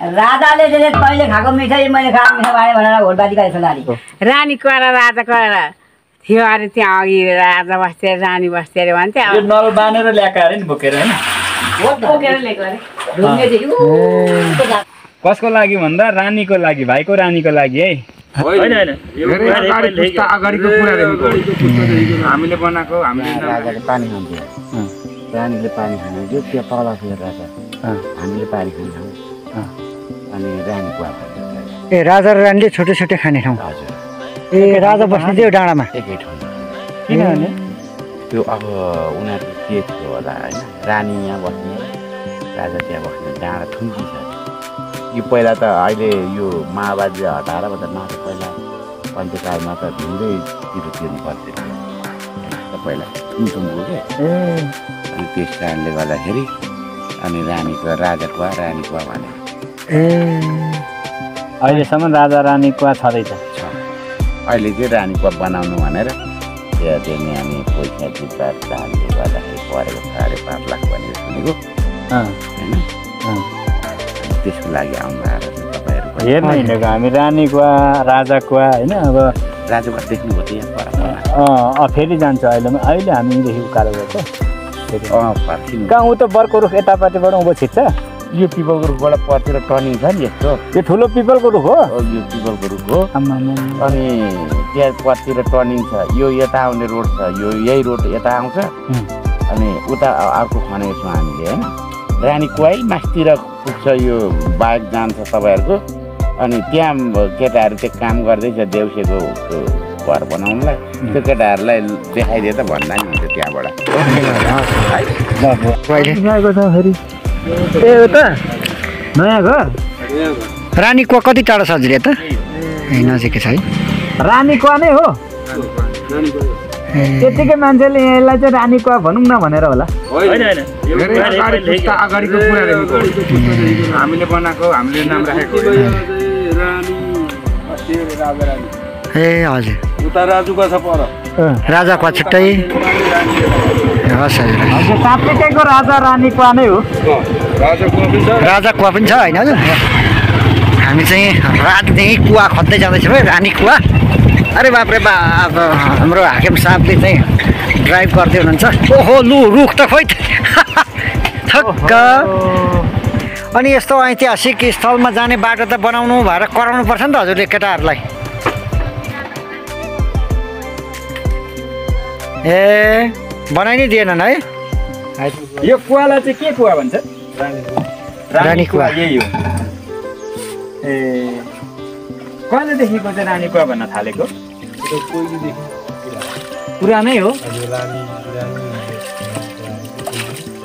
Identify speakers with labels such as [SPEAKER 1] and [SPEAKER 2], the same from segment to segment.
[SPEAKER 1] राजाले कहिले खाएको मिठाई मैले खाएको मिठाई बारे भनेर भोटबाजी गरेको छ नानीको।
[SPEAKER 2] रानीको र राजाको थियो अरे त्यहाँ अघि राजा बस्थे रानी बस्थे अरे भन्थे।
[SPEAKER 3] यो नल बानेर ल्याएको अरे नि बोकेर हैन?
[SPEAKER 2] बोकेर ल्याएको अरे।
[SPEAKER 3] कसको लागि भन्दा रानीको लागि, भाइको रानीको लागि है। होइन होइन
[SPEAKER 4] अगाडिको कुरा हामीले बनाएको हामीले
[SPEAKER 5] राजाले पानी खान्थ्यो, रानीले पानी खानु त्यो त्यो तल थियो राजा, हामीले पानी खान्छौँ अनि रानी कुवा खान्छ।
[SPEAKER 6] ए राजा र रानीले छोटो छोटो खाने ठाउँ।
[SPEAKER 5] हजुर।
[SPEAKER 6] ए राजा बस्ने थियो डाँडामा
[SPEAKER 5] एकै ठाउँ।
[SPEAKER 3] किनभने
[SPEAKER 5] त्यो अब उनीहरूको के थियो होला होइन, रानी यहाँ बस्ने राजा त्यहाँ बस्ने डाँडा थुम्की छ। यो पहिला त अहिले यो माओवादीले हटाएर मात्र पहिला पञ्चकालमा त भिन्दै तिरो तिर्नु पर्थ्यो पहिला सुनसुमको के। अनि त्यस कारणले गर्दाखेरि अनि रानीको राजा कुवा रानी कुवा भने
[SPEAKER 3] अहिलेसम्म राजा रानी कुवा छँदैछ।
[SPEAKER 5] अहिले चाहिँ रानी कुवा बनाउनु भनेर त्यहाँ चाहिँ अनि पैसा जुत्ता चालले गर्दाखेरि परेको 5.5 लाख भनेर सुनेको होइन। त्यसको लागि आउनु आएर तपाईँहरू
[SPEAKER 3] हेर्नु हिँडेको हामी रानी कुवा राजा कुवा होइन। अब
[SPEAKER 5] राजा कुवा देख्नुभयो त यहाँ पर
[SPEAKER 3] फेरि जान्छ अहिले हामीदेखि उकालो गर्छ
[SPEAKER 5] फर्किनु
[SPEAKER 3] कहाँ ऊ त बर्को रुख यतापट्टिबाट उँभो छिट्छ।
[SPEAKER 5] यो पिपलको रुखबाट पर्तिर टर्निङ छ नि यस्तो,
[SPEAKER 3] यो ठुलो पिपलको रुख हो।
[SPEAKER 5] यो पिपलको रुख हो अनि त्यहाँ पर्तिर टर्निङ छ। यो यता आउने रोड छ, यो यही रोड यता आउँछ अनि उता अर्को खनेको छौँ हामीले होइन। रानी कुवाइ मास्तिर पुग्छ यो बाइक जान्छ तपाईँहरूको। अनि त्यहाँ केटाहरू चाहिँ काम गर्दैछ देउसेको घर बनाउनुलाई, त्यो केटाहरूलाई देखाइदिए त भन्दा नि हुन्छ त्यहाँबाट।
[SPEAKER 6] ए हो त नयाँ घर रानी कुवा कति टाढो छ हजुर यता? ए नजिकै छ है।
[SPEAKER 3] रानी कुवा नै हो। त्यतिकै मान्छेले यसलाई चाहिँ रानी कुवा भनौँ न भनेर होला।
[SPEAKER 4] अगाडिको कुरा हामीले बनाएको हामीले नाम राखेको
[SPEAKER 6] ए हजुर।
[SPEAKER 4] उता राजुको छ पर
[SPEAKER 6] राजा कुवा छुट्टै। हस् हजुर।
[SPEAKER 3] साप्रिकैको राजा रानी कुवा नै हो।
[SPEAKER 6] राजा कुवा पनि छ होइन हजुर। हामी चाहिँ रातदेखि कुवा खोज्दै जाँदैछौँ है रानी कुवा। अरे बाप्रे बाप हाम्रो हाकिम साहबले चाहिँ ड्राइभ गर्दै हुनुहुन्छ। ओहो लु रुख त खोइ थक्क। अनि यस्तो ऐतिहासिक स्थलमा जाने बाटो त बनाउनु भएर कराउनु पर्छ नि त हजुरले केटाहरूलाई। ए बनाइ नै दिएनन् है।
[SPEAKER 3] यो कुवालाई चाहिँ के कुवा भन्छ?
[SPEAKER 6] रानी कुवा।
[SPEAKER 3] यही हो। ए कहिलेदेखिको चाहिँ रानी कुवा भन्न थालेको? पुरानै हो।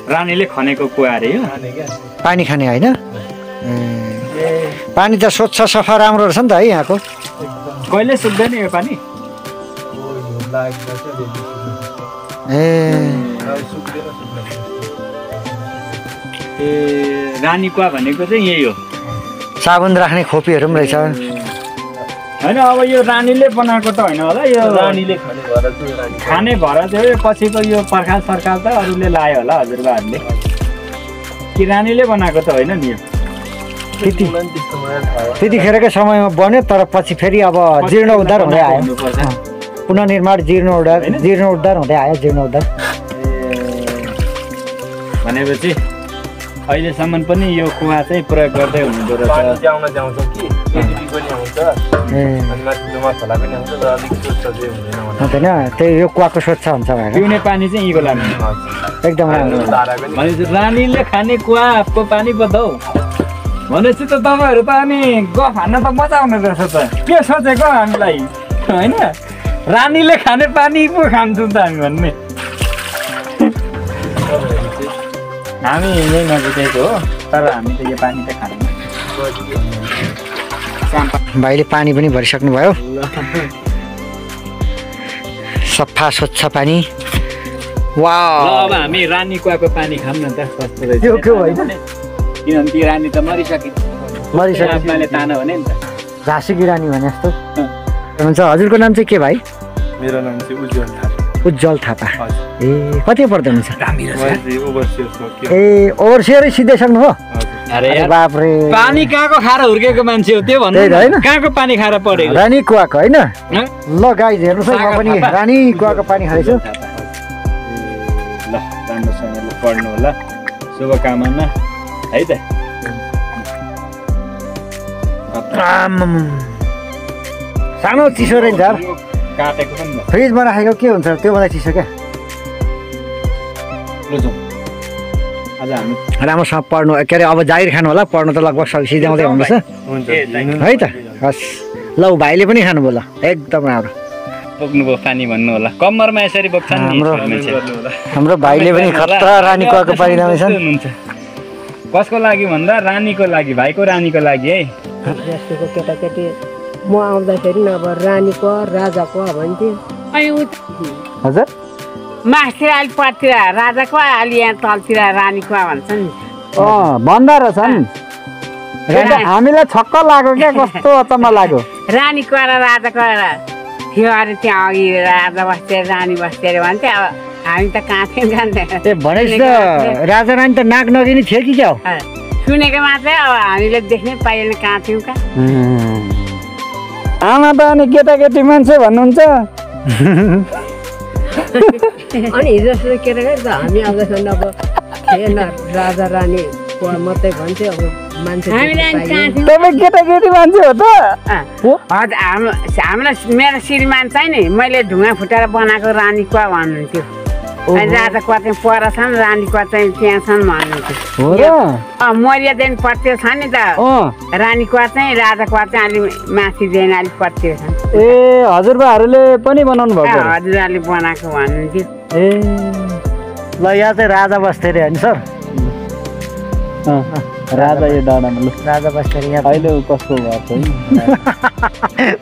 [SPEAKER 3] रानीले खनेको कुवा अरे यो।
[SPEAKER 6] पानी खाने होइन? पानी त स्वच्छ सफा राम्रो रहेछ नि त है यहाँको।
[SPEAKER 3] कहिले सुक्दैन यो पानी? ए रानी कुवा भनेको चाहिँ यही हो।
[SPEAKER 6] साबुन राख्ने खोपीहरू पनि रहेछ
[SPEAKER 3] होइन। अब यो रानीले बनाएको त होइन होला, यो रानीले खाने भएर चाहिँ पछिको यो पर्खाल सर्खाल त अरूले लायो होला हजुरबाहरूले। कि रानीले बनाएको त होइन नि यो।
[SPEAKER 6] त्यतिखेरकै समयमा बन्यो तर पछि फेरि अब जीर्णोद्धार हुँदै आयो। पुनर्निर्माण जीर्णोद्धार हुँदै आयो जीर्णोद्धार।
[SPEAKER 3] भनेपछि अहिलेसम्म पनि यो कुवा चाहिँ प्रयोग गर्दै हुनुहुँदो रहेछ।
[SPEAKER 6] होइन त्यही यो कुवाको स्वच्छ हुन्छ भनेर
[SPEAKER 3] पिउने पानी चाहिँ यहीँको लाग्ने
[SPEAKER 6] एकदम राम्रो।
[SPEAKER 3] भनेपछि रानीले खाने कुवाको पानी बताऊ भनेपछि त तपाईँहरू त अनि गफ हान्न त मजा आउने रहेछ त। के सोचेको हामीलाई होइन? रानीले खाने पानी पो खान्छौँ त हामी भन्ने। हामी यहीँ नजिकैको हो तर हामी त यो पानी त खाँदैनौँ।
[SPEAKER 6] भाइले पानी पनि भरिसक्नु भयो। सफा स्वच्छ पानी। वाह
[SPEAKER 3] अब हामी रानी कुवाको पानी खाऊँ न त कस्तो रहेछ।
[SPEAKER 6] त्यो के होइन
[SPEAKER 3] किनभने ती रानी त मरिसके आत्माले तान भने नि त।
[SPEAKER 6] झाँसीकी रानी भने जस्तो हुन्छ। हजुरको नाम चाहिँ के भाइ?
[SPEAKER 4] मेरो नाम चाहिँ उज्जवल थापा।
[SPEAKER 6] उज्जवल थापा। ए कति पढ्दै हुनुहुन्छ?
[SPEAKER 4] ओभरसियर
[SPEAKER 6] ए ओभरसियरै सिधै सक्नुभयो?
[SPEAKER 4] हजुर।
[SPEAKER 3] अरे यार,
[SPEAKER 6] बाप रे
[SPEAKER 3] पानी कहाँको खाएर हुर्केको मान्छे हो त्यो भन्नु
[SPEAKER 6] त्यही त होइन?
[SPEAKER 3] न। कहाँको पानी खाएर पढेको
[SPEAKER 6] रानी कुवाको होइन
[SPEAKER 3] हँ?
[SPEAKER 6] ल गाइज हेर्नुहोस् है म पनि रानी कुवाको पानी खाँदैछु
[SPEAKER 3] ल राम्रोसँगले पढ्नु होला शुभकामना है त।
[SPEAKER 6] आम्माम। सानो चिसो रहेछ यार
[SPEAKER 3] काटेको पनि ल।
[SPEAKER 6] फ्रिजमा राखेको के हुन्छ त्योभन्दा चिसो क्या
[SPEAKER 3] ल जाउँ। आज हामी
[SPEAKER 6] राम्रोसँग पढ्नु के अरे अब जागिर खानु होला पढ्नु त लगभग सिध्याउँदै हुँदैछ है त हस् ल भाइले पनि खानु भयो ल एकदम राम्रो
[SPEAKER 3] बोक्नुभयो पानी भन्नु होला कम्मरमा यसरी बोक्छन् नि
[SPEAKER 6] हाम्रो-
[SPEAKER 3] मान्छे।
[SPEAKER 6] हाम्रो भाइले पनि खतरा रानी कुवाको पानी लाउँदैछन्
[SPEAKER 3] हुनुहुन्छ कसको लागि भन्दा रानीको लागि भाइको रानीको लागि है।
[SPEAKER 7] जस्तोको केटाकेटी म आउँदाखेरि अब रानीको राजाको भन्थ्यो
[SPEAKER 2] अनि
[SPEAKER 6] हजुर
[SPEAKER 2] मासतिर अलि परतिर राजाको अलि यहाँ तलतिर रानीको भन्छ नि।
[SPEAKER 6] भन्दा रहेछन् हामीलाई छक्क लाग्यो क्या कस्तो अचम्म लाग्यो
[SPEAKER 2] रानीको र राजाको थियो अरे त्यहाँ अघि राजा बस्थे रानी बस्थे अरे भन्थे। अब हामी त कहाँ थियौँ जान्दैन
[SPEAKER 6] ए भनेपछि त राजा रानी त नाक नगिनी थियो कि क्या हो
[SPEAKER 2] सुनेको मात्रै अब हामीले देख्नै पाइएन कहाँ थियौँ कहाँ।
[SPEAKER 3] आमा त अनि केटाकेटी मान्छे भन्नुहुन्छ
[SPEAKER 7] अनि हिजो जस्तो केटाकेटी त हामी आउँदाखेरि अब थिएन राजा रानीको मात्रै भन्थ्यो अब मान्छे
[SPEAKER 2] हामीलाई अनि कहाँ थियौँ
[SPEAKER 3] तपाईँ केटाकेटी मान्छे हो त।
[SPEAKER 2] हजुर हामीलाई मेरो श्रीमान चाहिँ नि मैले ढुङ्गा फुटाएर बनाएको रानीको भन्नुहुन्थ्यो अनि राजाको चाहिँ पर छन् रानीको चाहिँ त्यहाँ छन् भन्नुहुन्थ्यो।
[SPEAKER 3] हो र
[SPEAKER 2] मर्यादैन पर्थ्यो छ नि त रानीको चाहिँ राजाको चाहिँ अलिक माथि दिएन अलिक पर्थ्यो छ
[SPEAKER 3] ए हजुरबाहरूले पनि बनाउनु भएको
[SPEAKER 2] हजुरहरूले बनाएको भन्नुहुन्थ्यो।
[SPEAKER 3] ए
[SPEAKER 6] ल यहाँ चाहिँ राजा बस्थे अरे होइन सर
[SPEAKER 3] राजा यो डाँडामा ल
[SPEAKER 6] राजा बस्थे अरे यहाँ
[SPEAKER 3] अहिले ऊ कसको भएको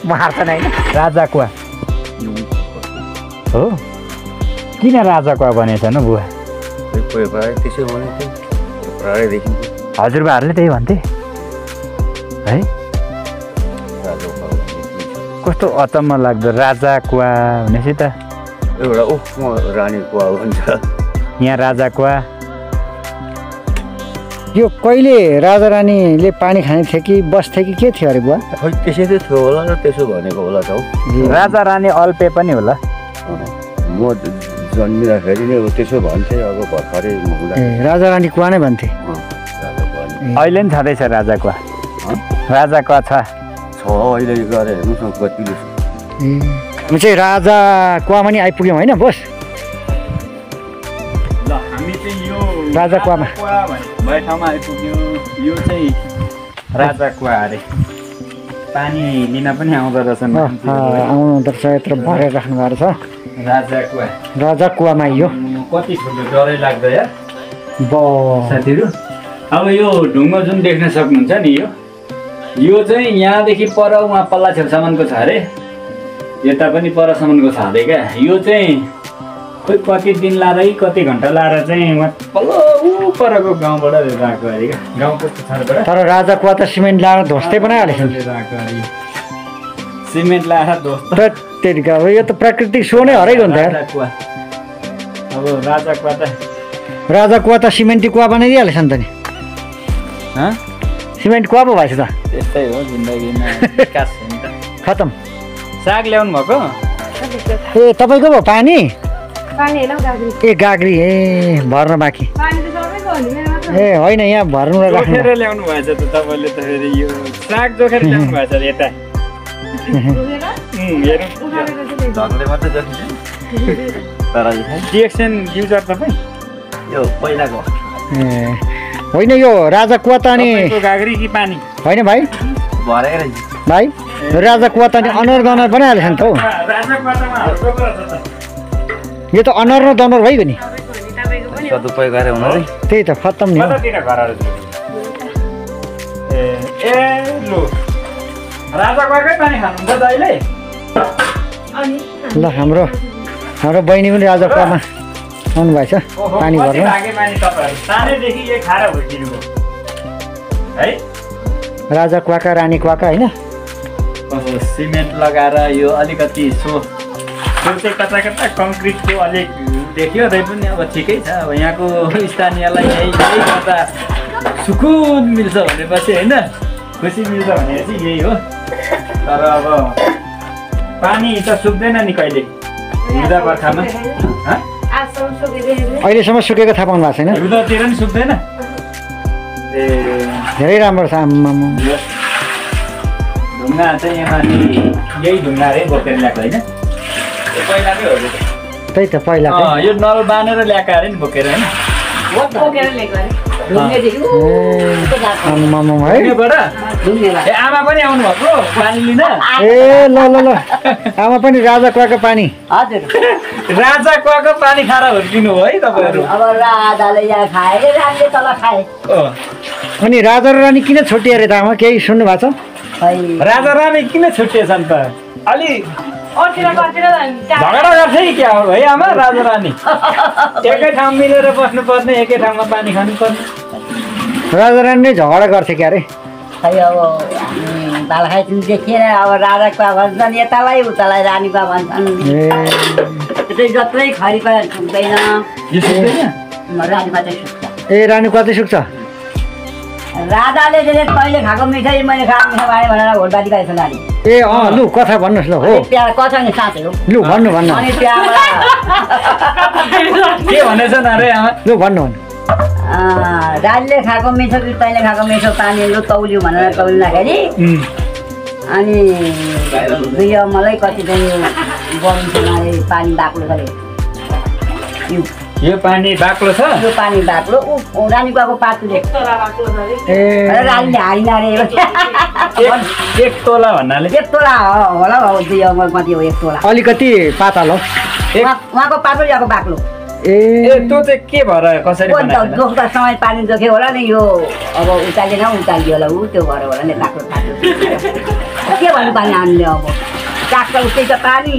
[SPEAKER 6] मार्छन् होइन
[SPEAKER 3] राजा कुवा हो किन राजा कुवा भनेको छैन बुवा
[SPEAKER 5] त्यसो भने प्राय देखिन्छ
[SPEAKER 3] हजुरबाहरूले त्यही भन्थे है कस्तो अचम्म लाग्दो राजा कुवा भनेपछि त
[SPEAKER 5] एउटा म रानी कुवा भन्छ
[SPEAKER 3] यहाँ राजा कुवा
[SPEAKER 6] यो कहिले राजा रानीले पानी खाने थियो कि बस्थे कि के थियो अरे बुवा
[SPEAKER 5] खै त्यसै चाहिँ थियो होला र त्यसो भनेको होला त हौ
[SPEAKER 3] राजा रानी अल्पे पनि होला
[SPEAKER 5] म जन्मिँदाखेरि नै त्यसो भन्थे अब भर्खरै
[SPEAKER 6] ए राजा रानी कुवा नै भन्थे
[SPEAKER 3] अहिले पनि छँदैछ राजा कुवा राजा कुवा छ
[SPEAKER 5] अहिले गरे हेर्नुहोस् न कतिले
[SPEAKER 6] हामी चाहिँ राजा कुवामा नि आइपुग्यौँ होइन बोस
[SPEAKER 3] ल हामी चाहिँ यो
[SPEAKER 6] राजा कुवामा
[SPEAKER 3] भए ठाउँमा आइपुग्यौँ यो चाहिँ राजा कुवा अरे पानी लिन पनि आउँदो रहेछन्
[SPEAKER 6] आउनु रहेछ यत्रो भरेर राख्नु भएको छ
[SPEAKER 3] राजा कुवा
[SPEAKER 6] राजा कुवामा यो
[SPEAKER 3] कति ठुलो डरै लाग्दो यार साथीहरू। अब यो ढुङ्गो जुन देख्न सक्नुहुन्छ नि यो चाहिँ यहाँदेखि पर उहाँ पल्ला छेउसम्मको छ अरे यता पनि परसम्मको छ अरे क्या। यो चाहिँ खोइ कति दिन लाएर कति घन्टा लाएर चाहिँ उहाँ पल्लो ऊ परको गाउँबाट गएको अरे क्या गाउँको पछाडिबाट
[SPEAKER 6] तर राजा कुवा त सिमेन्ट लाएर ध्वस्तै बनाइहालेछ नि
[SPEAKER 3] गएको अरे सिमेन्ट लाएर ध्वस्त
[SPEAKER 6] त्यतिका अब यो त प्राकृतिक सो नै हराइरहन्छ यार
[SPEAKER 3] राजा कुवा अब राजा कुवा त
[SPEAKER 6] राजा कुवा त सिमेन्टी कुवा बनाइदिइहालेछ नि त नि सिमेन्ट कुवा पो भएछ त
[SPEAKER 3] त्यस्तै हो जिन्दगीमा विकास हुन्छ
[SPEAKER 6] खतम
[SPEAKER 3] साग ल्याउनु भएको
[SPEAKER 6] ए तपाईँको पो पानी
[SPEAKER 7] पानी हेरौँ गाग्री
[SPEAKER 6] ए गाग्री ए भर्न बाँकी
[SPEAKER 7] पानी त सबैको हो नि मेरो मात्र
[SPEAKER 6] ए होइन यहाँ भर्नु र राख्नु
[SPEAKER 3] जोखेर ल्याउनु भएछ त तपाईँले त फेरि यो साग जोखेर ल्याउनु भएछ अरे यता
[SPEAKER 5] ढङ्गले मात्रै जति तर
[SPEAKER 3] डिएक्सन युजर तपाईँ
[SPEAKER 5] यो पहिलाको
[SPEAKER 6] ए होइन यो राजा कुवा त अनि
[SPEAKER 3] तपाईँको गाग्री कि पानी
[SPEAKER 6] होइन भाइ
[SPEAKER 5] भरेकै
[SPEAKER 6] भाइ राजा कुवा त अनि अनुहार दनुहार बनाइहालेछ नि त हौ
[SPEAKER 3] राजा बाटोमा हल्को पो रहेछ त
[SPEAKER 6] यो त अनुहार र दनुहार भइगयो नि
[SPEAKER 5] सदुपयोग गरेर हुँदै
[SPEAKER 6] त्यही त खत्तम नि हो
[SPEAKER 3] कतातिर घरहरू ए ए लु राजा गएकै पानी खानुहुन्छ त अहिले
[SPEAKER 6] ल हाम्रो बहिनी पनि राजा कुवामा आउनुभएछ पानी भर्नु
[SPEAKER 3] भागे मानि तपाईँहरू सानैदेखि यो खाएर हुर्किनु भयो है
[SPEAKER 6] राजा कुवाका रानी कुवाका होइन
[SPEAKER 3] अब सिमेन्ट लगाएर यो अलिकति सो चाहिँ कता कता कङ्क्रिटको अलिक देखियो रै पनि अब ठिकै छ अब यहाँको स्थानीयलाई यही गर्दा सुकुन मिल्छ भनेपछि होइन खुसी मिल्छ भनेपछि यही हो तर अब पानी त सुक्दैन नि कहिले हिउँदा बर्खामा
[SPEAKER 6] अहिलेसम्म सुकेको थाहा पाउनु भएको छैन
[SPEAKER 3] हिउँदतिर नि सुक्दैन ए
[SPEAKER 6] धेरै राम्रो छ आम्मामा
[SPEAKER 3] ढुङ्गा चाहिँ यहाँ माथि यही ढुङ्गा अरे बोकेर ल्याएको होइन पहिलाकै हो
[SPEAKER 6] त्यही त पहिला
[SPEAKER 3] यो नल बाँधेर ल्याएको अरे नि बोकेर होइन
[SPEAKER 6] आम्मामा है
[SPEAKER 3] ढुङ्गेबाट ए आमा पनि आउनु भएको पानी लिन
[SPEAKER 6] ए ल ल ल आमा पनि राजा कुवाको पानी
[SPEAKER 1] हजुर
[SPEAKER 3] राजा कुवाको पानी खाएर हुर्किनु हो है तपाईँहरू
[SPEAKER 1] अब राजाले यहाँ खाए राजाले तल खाए
[SPEAKER 6] अनि राजा र रानी किन छुट्टिए अरे त आमा केही सुन्नु भएको छ
[SPEAKER 1] खै
[SPEAKER 3] राजा रानी किन छुट्टिएछन् त अलि झगडा गर्छ कि क्या हो है आमा राजा रानी एकै ठाउँ मिलेर बस्नुपर्ने एकै ठाउँमा पानी खानुपर्ने
[SPEAKER 6] राजा रानी झगडा गर्थे क्या अरे
[SPEAKER 1] खै अब हामी बालखाइसिन देखिएर अब राजा कुवा भन्छन् यतालाई उतालाई रानी कुवा भन्छन् त्यही जत्रै खरी पनि सुक्दैन
[SPEAKER 3] यो सुक्दैन
[SPEAKER 1] रानी कुवा चाहिँ सुक्छ
[SPEAKER 6] ए रानी कुवा चाहिँ सुक्छ
[SPEAKER 1] राजाले कहिले खाएको मिठाई मैले खाएको मिठाई बारे भनेर भोटबाजी गरेको छ नानी
[SPEAKER 6] ए अँ लु कथा भन्नुहोस् ल हो
[SPEAKER 1] त्यहाँ कथा नि साँच्चै हो
[SPEAKER 6] लु भन्नु भन्नु
[SPEAKER 1] अनि त्यहाँबाट
[SPEAKER 3] के भनेछन् अरे आमा
[SPEAKER 6] लु भन्नु भन्नु
[SPEAKER 1] रानीले खाएको मिठो कि तैँले खाएको मिठो पानी लु तौल्यौ भनेर तौलिँदाखेरि अनि दुई मलाई कति चाहिँ गरम छ पानी बाक्लो छ अरे
[SPEAKER 3] यो पानी बाक्लो छ
[SPEAKER 1] यो पानी बाक्लो रानी कुवाको पातुले
[SPEAKER 6] ए
[SPEAKER 1] रानीले हारिन अरे
[SPEAKER 3] एक तोला भन्नाले
[SPEAKER 1] एक तोला होला हौ दुई कति हो एक तोला
[SPEAKER 6] अलिकति पातल हो
[SPEAKER 1] उहाँको पातलो यहाँको बाक्लो
[SPEAKER 6] ए
[SPEAKER 3] त्यो चाहिँ के भएर कसरी बनाएको
[SPEAKER 1] जोख्दा समय पानी जोख्यो होला नि यो अब उचालेन उचालियो होला ऊ त्यो भएर होला नि बाक्लो पातलो के भन्नु पानी हामीले अब काठ त उस्तै छ पानी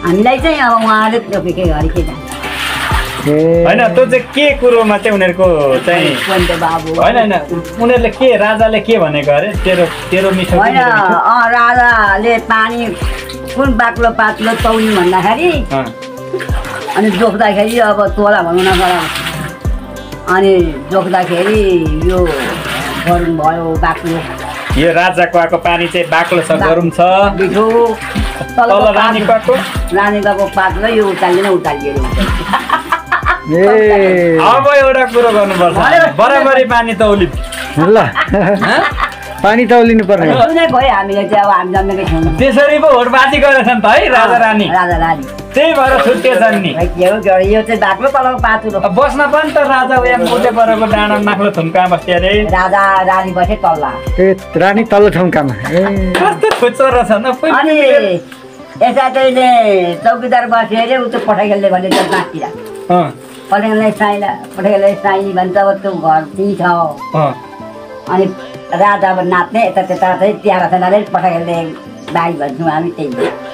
[SPEAKER 1] हामीलाई चाहिँ अब उहाँले जोखे के गरे के जान्छ
[SPEAKER 3] होइन त्यो चाहिँ के कुरोमा चाहिँ उनीहरूको चाहिँ
[SPEAKER 1] बाबु
[SPEAKER 3] होइन होइन उनीहरूले के राजाले के भनेको अरे तेरो तेरो मिठो
[SPEAKER 1] होइन राजाले पानी कुन बाक्लो पातलो तौल्नु भन्दाखेरि अनि जोख्दाखेरि अब तोला भनौँ न अनि जोख्दाखेरि यो गरम भयो बाक्लो
[SPEAKER 3] यो राजा कुवाको पानी चाहिँ बाक्लो छ गरम छ
[SPEAKER 1] मिठो
[SPEAKER 3] तल रानी कुवाको
[SPEAKER 1] पातलो यो उतालियो
[SPEAKER 3] अब एउटा कुरो गर्नुपर्छ बराबरी पानी तौली
[SPEAKER 6] ल पानी तौलिनु पर्ने
[SPEAKER 1] भयो हामीले चाहिँ अब हामी जन्मेकै छैनौँ
[SPEAKER 3] त्यसरी पो होडबाजी गरेछन् त है राजा रानी त्यही भएर छुट्टिएछन् नि
[SPEAKER 1] यो चाहिँ बाक्लो तलको पातलो
[SPEAKER 3] बस्न पनि त राजा यहाँ मोटे परेको डाँडा माक्लो थुम्का बस्थे अरे
[SPEAKER 1] राजा रानी बसे तल्ला
[SPEAKER 6] ए रानी तल्लो ठुम्कामा
[SPEAKER 3] कस्तो खुच्चो रहेछ न
[SPEAKER 1] अनि यता चाहिँ चौकीदार बस्यो अरे ऊ चाहिँ पठाइ खेल्ने भने माथितिर पठाइखेल्ने साइली भन्छ अब त्यो घर त्यहीँ छ अनि राजा अब नाच्ने यता त्यता चाहिँ तिहार छैन अरे पटा खेल्ने बारी भन्छौँ हामी त्यही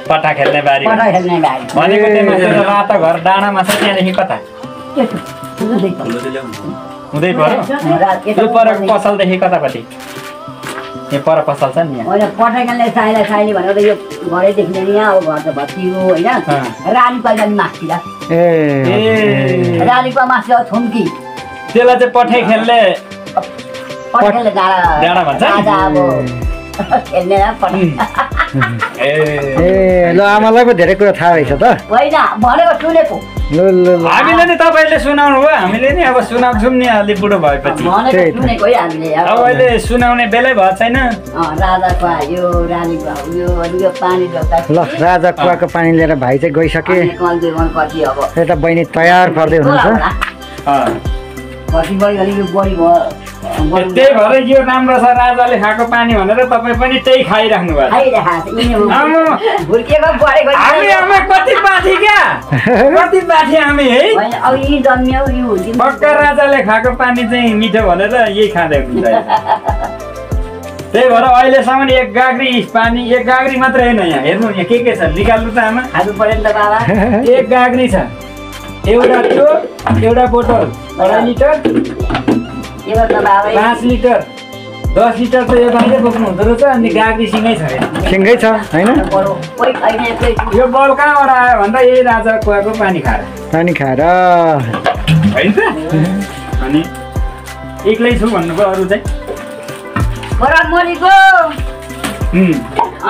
[SPEAKER 3] पटा खेल्ने बारी
[SPEAKER 1] पटा खेल्ने बारी
[SPEAKER 3] भनेको त्यहाँ रातो घर डाँडामा छ त्यहाँदेखि कता हुँदै पर्यो यो परको पसलदेखि कतापट्टि यो पर पसल छ नि
[SPEAKER 1] होइन पटा खेल्ने साइली भनेर यो घरै देख्ने नि अब घर त भत्कियो होइन रानी पहिला नि मास्तिर रानीको मास्तिर थुम्की
[SPEAKER 3] त्यसलाई चाहिँ पठाइ खेल्ने
[SPEAKER 1] डाँडा
[SPEAKER 3] भन्छ
[SPEAKER 1] अब खेल्ने
[SPEAKER 6] ए ल आमालाई पो धेरै कुरा थाहा रहेछ त
[SPEAKER 1] होइन भनेको सुनेको
[SPEAKER 3] हामीले नि तपाईँले सुनाउनु भयो हामीले नि अब सुनाउँछौँ नि अलि बुढो भएपछि
[SPEAKER 1] सुनेको है हामीले
[SPEAKER 3] अब अहिले सुनाउने बेलै भएको छैन
[SPEAKER 1] राजाको आयो रानीको आयो अनि यो पानी
[SPEAKER 6] ल राजा कुवाको पानी लिएर भाइ चाहिँ गइसके यता बहिनी तयार पर्दै हुनुहुन्छ
[SPEAKER 3] त्यही भएर यो राम्रो छ राजाले खाएको पानी भनेर तपाईँ पनि त्यही खाइराख्नु भएको कति बाठी क्या कति बाठी हामी है पक्का राजाले खाएको पानी चाहिँ मिठो भनेर यही खाँदै हुन्छ त्यही भएर अहिलेसम्म एक गाग्री पानी एक गाग्री मात्रै होइन यहाँ हेर्नु यहाँ के छ निकाल्नु त आमा
[SPEAKER 1] खानु पर्यो नि त बाबा
[SPEAKER 3] एक गाग्री छ एउटा त्यो एउटा बोतल 2.5 लिटर 5 लिटर 10 लिटर त यो गाईले बोक्नु हुँदो रहेछ अनि गाग्री सिँगै छ
[SPEAKER 6] सिँगै छ होइन
[SPEAKER 3] यो बल कहाँबाट आयो भन्दा यही राजा कुवाको पानी खाएर
[SPEAKER 6] होइन त
[SPEAKER 3] अनि एक्लै छु भन्नुभयो अरू चाहिँ
[SPEAKER 1] छोरा मरेको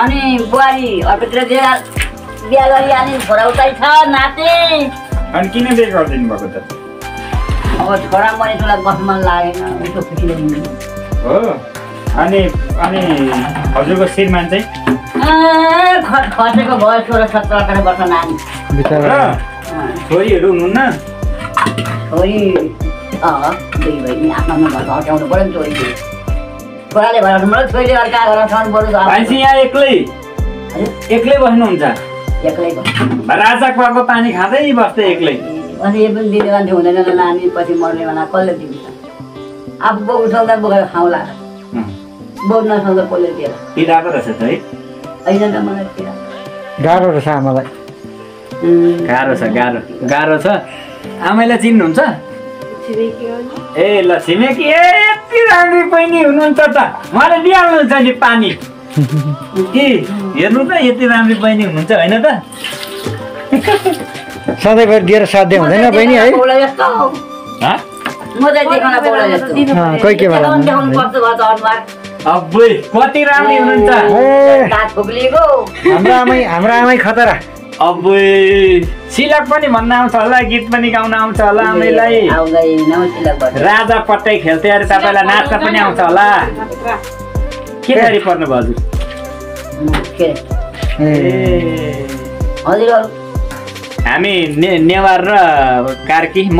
[SPEAKER 1] अनि बुहारी अर्कोतिर बिहा गरिहाल्ने छोरा उतै छ नाते।
[SPEAKER 3] अनि किन बिहे गरिदिनु भएको त?
[SPEAKER 1] अब छोरा मरेकोलाई बस्न मन लागेन उसको खुसीले दिनु
[SPEAKER 3] हो। अनि हजुरको श्रीमान चाहिँ
[SPEAKER 1] खसेको भयो 16-17 वर्ष नानी।
[SPEAKER 3] छोरीहरू हुनुहुन्न?
[SPEAKER 1] छोरी दुई बहिनी आफ्नो घर हटाउनु पऱ्यो नि छोरी छोराले घर हटाउनु पऱ्यो छोरीले अर्का घर हटाउनु पऱ्यो।
[SPEAKER 3] मान्छे यहाँ एक्लै बस्नुहुन्छ?
[SPEAKER 1] एक्लै भयो।
[SPEAKER 3] राजा कुवाको पानी खाँदै बस्दै एक्लै?
[SPEAKER 1] अनि यो पनि दिने मान्छे हुँदैन नानी पछि मर्ने बेला कसले दिन्छ? आफू बोक उठाउँदा बोकेर खाउँला बोक नखाउँदा कसले दिएर
[SPEAKER 3] पिराको रहेछ त है?
[SPEAKER 1] होइन त मलाई पिरा
[SPEAKER 6] गाह्रो रहेछ आमालाई।
[SPEAKER 3] गाह्रो छ। आमैलाई चिन्नुहुन्छ? ए ल छिमेकी यति राम्री बहिनी हुनुहुन्छ त मलाई दिइहाल्नुहुन्छ नि पानी कि हेर्नु त यति राम्री बहिनी हुनुहुन्छ होइन त?
[SPEAKER 6] सधैँभरि दिएर साध्य हुँदैन बहिनी है?
[SPEAKER 1] म चाहिँ देखाउन पाउला जस्तो
[SPEAKER 6] कोही के बेला
[SPEAKER 1] देखाउनु पर्छ भयो त अनुहार
[SPEAKER 3] अब्बुई कति राम्री हुनुहुन्छ।
[SPEAKER 1] दाँत फुक्लिएको
[SPEAKER 6] हाम्रो आमै खतरा।
[SPEAKER 3] अब्बुई सिलक पनि भन्न आउँछ होला गीत पनि गाउन आउँछ होला आमैलाई? राजा पट्टै खेल्थे अरे तपाईँलाई नाच्न पनि आउँछ होला? के गरी पर्नु भयो
[SPEAKER 1] हजुर?
[SPEAKER 3] हामी नेवार र कार्की म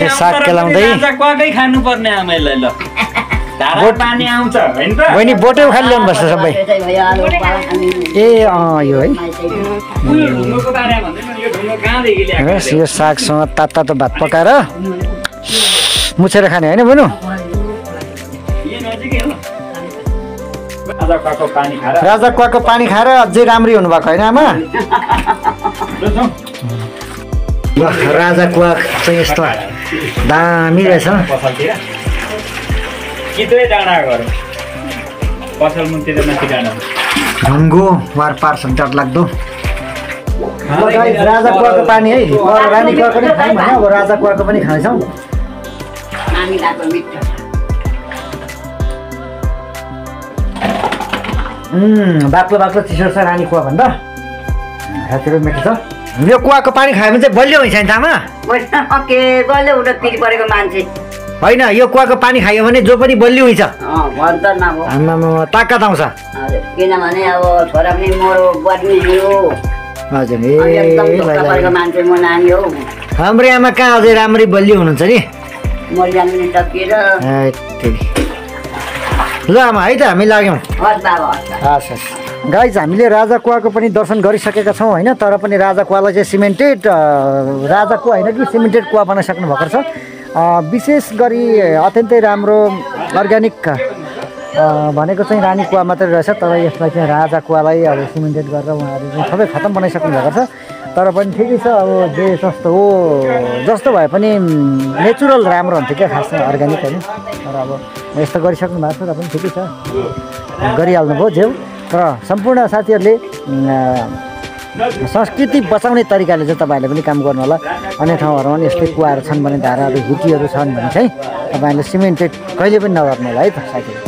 [SPEAKER 6] साग केलाउँदै
[SPEAKER 3] राजा क्वाकै खानुपर्ने आमैलाई ल धारा पानी आउँछ होइन त?
[SPEAKER 6] बहिनी बोटै उखाली ल्याउनु पर्छ सबै। ए यो है यो सागसँग तातो भात पकाएर मुछेर खाने होइन बहिनी? राजा कुवाको पानी खाएर अझै राम्री हुनुभएको होइन आमा? राजा कुवा चाहिँ यस्तो दामी रहेछ। ढुङ्गो वारपार छ डरलाग्दो। राजा कुवाको पानी है रानी कुवाको पनि खायौँ होइन? अब राजा कुवाको पनि खानेछौँ। बाक्लो चिसो छ रानी कुवा भन्दा हाततिर मिठो छ। यो कुवाको पानी खायो भने चाहिँ बलियो हुन्छ नि आमा?
[SPEAKER 1] परेको मान्छे
[SPEAKER 6] होइन यो कुवाको पानी खायो भने जो पनि बलियो हुन्छ
[SPEAKER 1] आमामा
[SPEAKER 6] ताकत आउँछ।
[SPEAKER 1] किनभने अब छोरा पनि मरो बद्नी हो
[SPEAKER 6] हजुर
[SPEAKER 1] मान्छे म नानी हो।
[SPEAKER 6] हाम्रो आमा कहाँ अझै राम्ररी बलियो हुनुहुन्छ नि?
[SPEAKER 1] मरिजानु पनि सकिएर
[SPEAKER 6] ल आमा है त हामी लाग्यौँ।
[SPEAKER 1] हस्
[SPEAKER 6] गाइज हामीले राजा कुवाको पनि दर्शन गरिसकेका छौँ होइन? तर पनि राजा कुवालाई चाहिँ सिमेन्टेड राजा कुवा होइन कि सिमेन्टेड कुवा बनाइसक्नु भएको छ। विशेष गरी अत्यन्तै राम्रो अर्ग्यानिक भनेको चाहिँ रानी कुवा मात्रै रहेछ। तर यसलाई चाहिँ राजा कुवालाई अब सिमेन्टेड गरेर उहाँहरू चाहिँ सबै खतम बनाइसक्नु भएको छ। तर पनि ठिकै छ अब जे जस्तो हो जस्तो भए पनि नेचुरल राम्रो हुन्थ्यो क्या खासमा अर्ग्यानिक होइन? तर अब यस्तो गरिसक्नु भएको छ र पनि ठिकै छ गरिहाल्नुभयो जेउ। तर सम्पूर्ण साथीहरूले संस्कृति बचाउने तरिकाले चाहिँ तपाईँहरूले पनि काम गर्नु होला। अन्य ठाउँहरूमा पनि यस्तै कुवाहरू छन् भने धाराहरू हिटीहरू छन् भने चाहिँ तपाईँहरूले सिमेन्टेड कहिले पनि नगर्नु होला है त साथीहरू।